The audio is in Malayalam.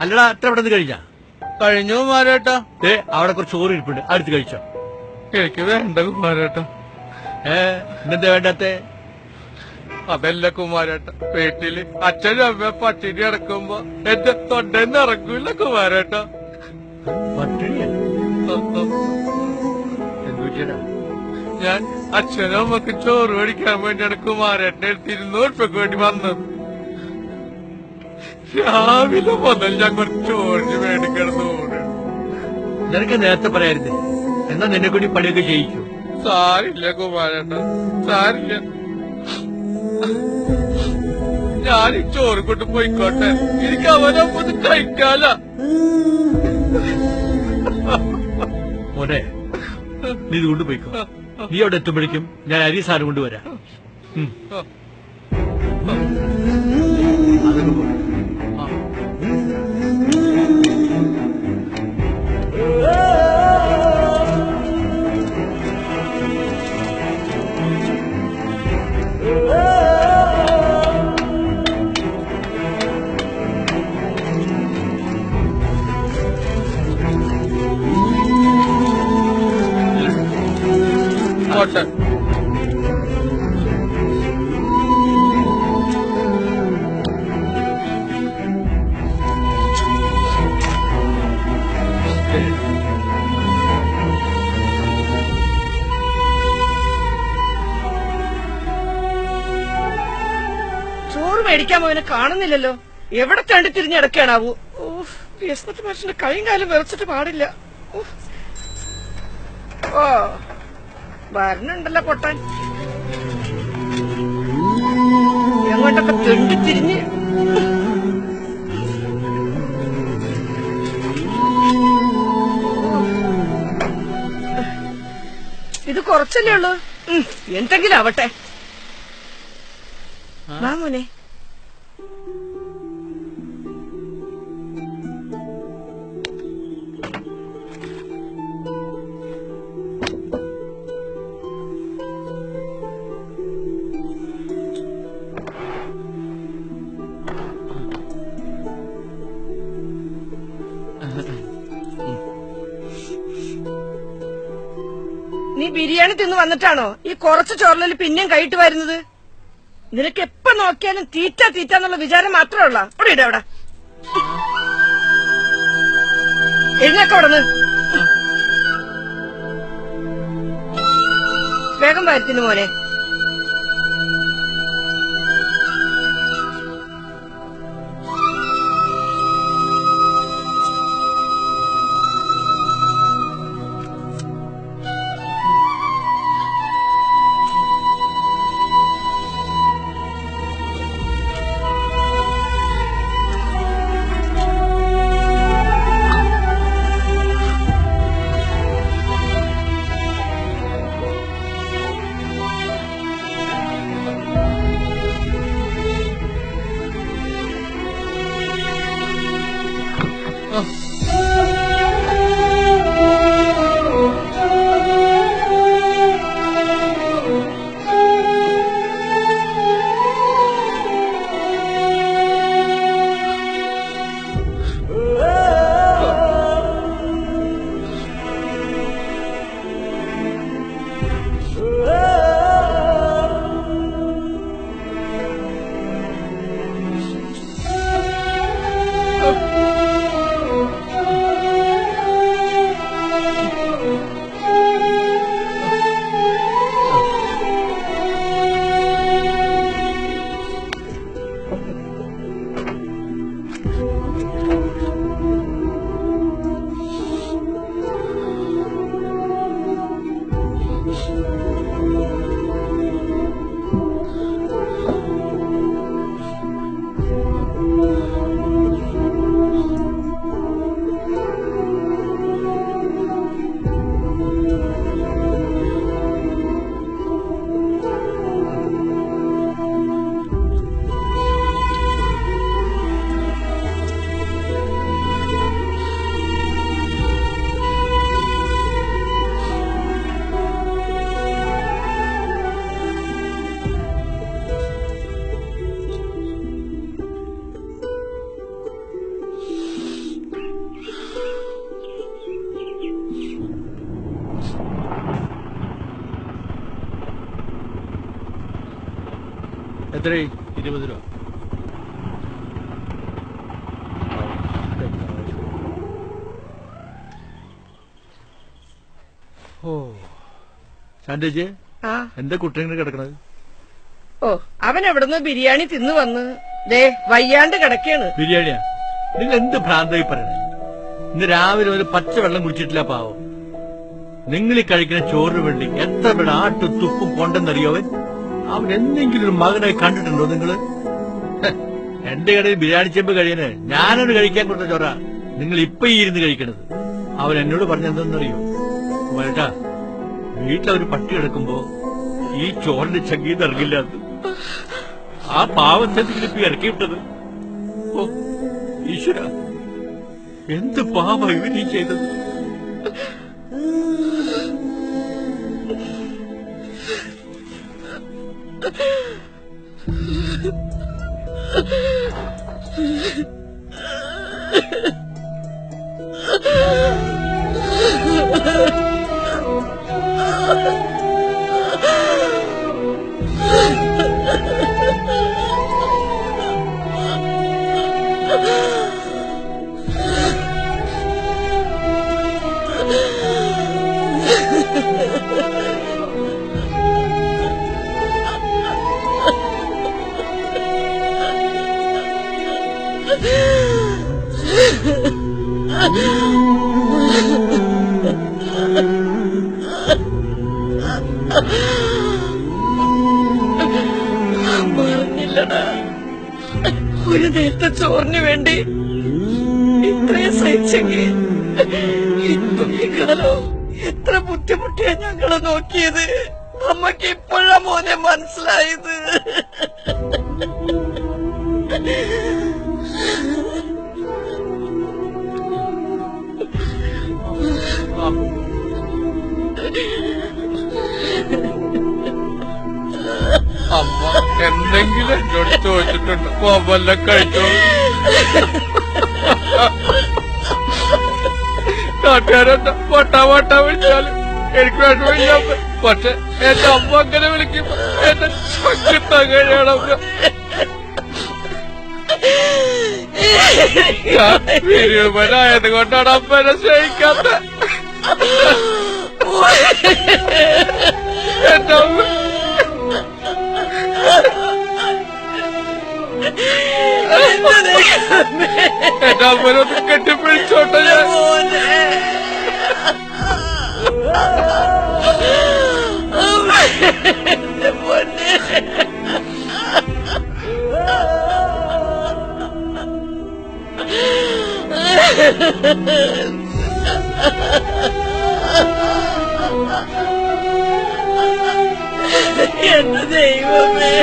അല്ലടാ അത്ര പെട്ടെന്ന് കഴിഞ്ഞാ? കഴിഞ്ഞു കുമാരേട്ടാ. അവിടെ കുറച്ച് ചോറ് ഇരിപ്പുണ്ട്, അടുത്ത് കഴിച്ചോ. എനിക്ക് വേണ്ട കുമാരേട്ടാ. ഇന്നെന്താ വേണ്ടാത്തെ? അതല്ല കുമാരേട്ട, വീട്ടില് അച്ഛനും അമ്മ പട്ടിണി കിടക്കുമ്പോ എന്റെ തൊണ്ടെന്ന് ഇറങ്ങൂല കുമാരേട്ട. ഞാൻ അച്ഛനും അമ്മക്ക് ചോറ് മേടിക്കാൻ വേണ്ടിയാണ് കുമാരേട്ടനെ 200 രൂപയ്ക്ക് വേണ്ടി വന്നത്. രാവിലെ മുതൽ ഞാൻ കുറച്ച് ചോറിന് മേടിക്കണം. നിനക്ക് നേരത്തെ പറയായിരുന്നേ, എന്നാ നിന്നെ കൂടി പണിയൊക്കെ ചെയ്യിക്കൂ. സാരില്ല കുമാരേട്ട, സാരില്ല. ഞാൻ ഈ ചോറ് കൊണ്ട് പോയിക്കോട്ടെ, എനിക്ക് അവനൊന്നും കഴിക്കാല. മോനെ, നീ ഇത് കൊണ്ടുപോയിക്കോ. നീ അവിടെ എത്തുമ്പോഴേക്കും ഞാൻ അരി സാധനം കൊണ്ടുവരാം. അതൊക്കെ പോ. പോട്ടെ. ചോറ് മേടിക്കാൻ പോയവനെ കാണുന്നില്ലല്ലോ. എവിടെ തണ്ടി തിരിഞ്ഞടക്കാനാവൂ. വിശന്നിട്ട് മനുഷ്യന്റെ കൈയും കാലും വിറച്ചിട്ട് പാടില്ല. ഓ വരണുണ്ടല്ലോ പൊട്ടാൻ. എങ്ങോട്ടൊക്കെ തെണ്ടി തിരിഞ്ഞ്. ഇത് കുറച്ചല്ലേ ഉള്ളൂ, എന്തെങ്കിലും ആവട്ടെ. വാ മോനെ. നീ ബിരിയാണി തിന്ന് വന്നിട്ടാണോ ഈ കുറച്ച് ചോറിലിൽ പിന്നെയും കൈയിട്ട് വരുന്നത്? നിനക്ക് എപ്പോ നോക്കിയാലും തീറ്റ തീറ്റ എന്നുള്ള വിചാരം മാത്രമേ ഉള്ള. ഇവിടെ ഇട അവിടെ എഴുന്നേക്ക അവിടുന്ന്. വേഗം വരുത്തിന് മോനെ. എത്രയായി? 20 രൂപ. ഓ ശാന്തേച്ചി, ആ എന്താ കുട്ടിങ്ങനെ കിടക്കണത്? ഓ അവൻ എവിടുന്ന് ബിരിയാണി തിന്നു വന്ന് ദേ വയ്യാണ്ട് കിടക്കാണ്. ബിരിയാണിയാ? നിങ്ങൾ എന്ത് ഭ്രാന്തായി പറയണേ? ഇന്ന് രാവിലെ ഒരു പച്ചവെള്ളം കുടിച്ചിട്ടില്ല പാവം. നിങ്ങൾ ഈ കഴിക്കുന്ന ചോറിന് വേണ്ടി എത്ര പേര് ആട്ടും തുപ്പും കൊണ്ടെന്നറിയോ അവൻ? അവൻ എന്തെങ്കിലും ഒരു മകനായി കണ്ടിട്ടുണ്ടോ നിങ്ങള്? എന്റെ കടയിൽ ബിരിയാണി ചെമ്പ് കഴിയാന് ഞാനൊരു കഴിക്കാൻ കൊടുത്ത ചോറ നിങ്ങൾ ഇപ്പൊ ഈ ഇരുന്ന് കഴിക്കണത്. അവൻ എന്നോട് പറഞ്ഞെന്തെന്നറിയോ? വേട്ടാ, വീട്ടിലൊരു പട്ടി കിടക്കുമ്പോ ഈ ചോറിന്റെ ചങ്കീന്ന് ഇറങ്ങില്ല. ആ പാവത്തെ ഇപ്പൊ ഇറക്കി വിട്ടത്. ഓ ഈശ്വര, എന്ത് പാപ ഇവനീ ചെയ്തത്? പറഞ്ഞില്ലടാ, ഒരു നേരത്തെ ചോറിന് വേണ്ടി ഇത്രയും സഹിച്ചെങ്കിൽ ഇത്രയും കാലം എത്ര ബുദ്ധിമുട്ടിയാ ഞങ്ങളെ നോക്കിയത്. അമ്മക്ക് ഇപ്പോഴാ മോനെ മനസ്സിലായത്. അമ്മ എന്തെങ്കിലും എന്നോട് ചോദിച്ചിട്ടുണ്ട്? കോമ്പല്ല കഴിച്ചോളൂ. നാട്ടുകാരെന്താ വട്ടാ വിളിച്ചാലും എനിക്ക് വിഷമില്ല. പക്ഷെ എന്റെ അമ്മ അങ്ങനെ വിളിക്കുമ്പോ എന്റെ ചങ്കിത്താൻ കഴിയണം. ഞാൻ വീരുമനായത് കൊണ്ടാണ് അമ്മനെ സ്നേഹിക്കാത്ത. എന്റെ അമ്മ എന്റെ അമ്മനൊന്ന് കെട്ടിപ്പിടിച്ചോട്ടെ ഞാൻ. എന്റെ ദൈവമേ.